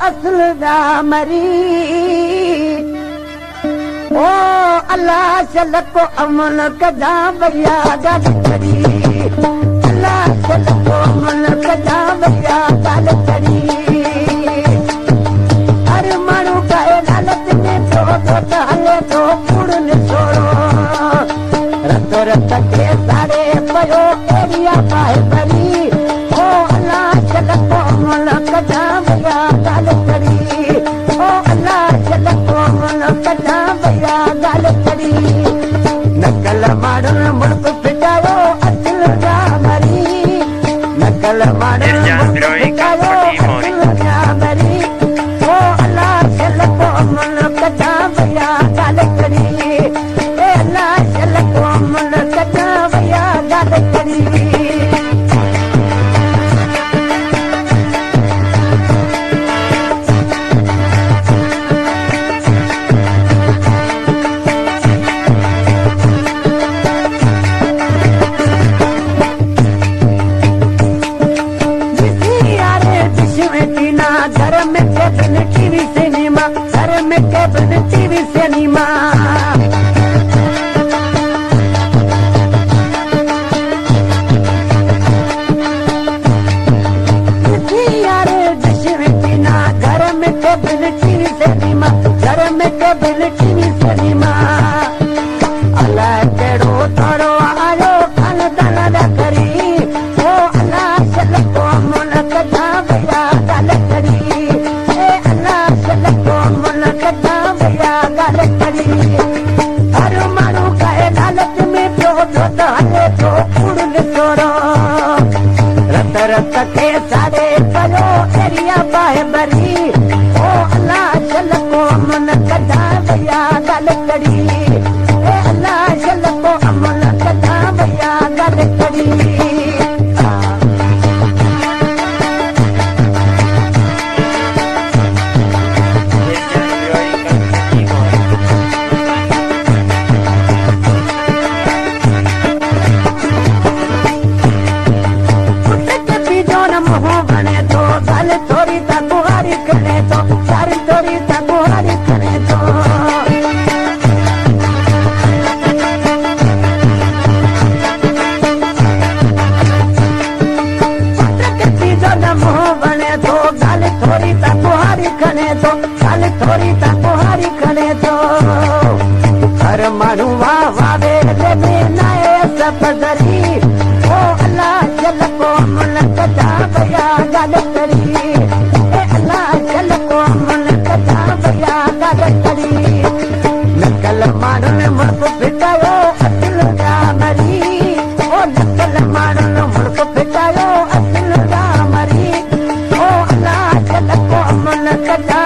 असल जा मरी ओ अल्लाह चलको अमल कजा भैया गल करी अल्लाह चलको अमल कजा भैया गल करी हर माण्हू कहे लालच में तो हले तो कुड़न छोड़ो रतो रत के साड़े पयो एरिया पाए भरी ओ अल्लाह चलको अमल कजा भैया गल करी ओ अल्लाह चलको अमल कजा भैया गल करी नकल मारन मुल्क पिटायो असल जा मरी नकल मारन मुल्क पिटायो असल जा मरी ओ अल्लाह चलको अमल कजा भैया गल करी ए अल्लाह चलको अमल कजा भैया गल करी घर में केबल टीवी सिनेमा घर में केबल टीवी सिनेमा घर में केबल टीवी सिनेमा घर में केबल टीवी सिनेमा अल्लाह कहिड़ो थोरो आयो कान दान करी ओ अल्लाह चलको अमल कजा भैया गल करी ए अल्लाह चलको अमल कजा भैया गल करी हर माण्हू कहे लालच में पियो तो हले तो कुड़न छोड़ो रत रत के साड़े पयो एरिया पाए भरी ओ अल्लाह चलको अमल कजा भैया गल करी ए अल्लाह चलको अमल कजा भैया गल करी थोड़ी तकुहारी करे तो सारी थोड़ी तकुहारी करे तो बने तो गल थोड़ी तकुहारी करे तो गल थोड़ी तकुहारी करे तो हर माण्हू वावे नए सफदरी ओ अल्लाह चलको अमल कजा भैया गल करी ए अल्लाह चलको अमल कजा भैया गल करी नकल मारन मुल्क पिटायो असल जा मरी ओ नकल मारन मुल्क पिटायो असल जा मरी ओ अल्लाह चलको अमल कजा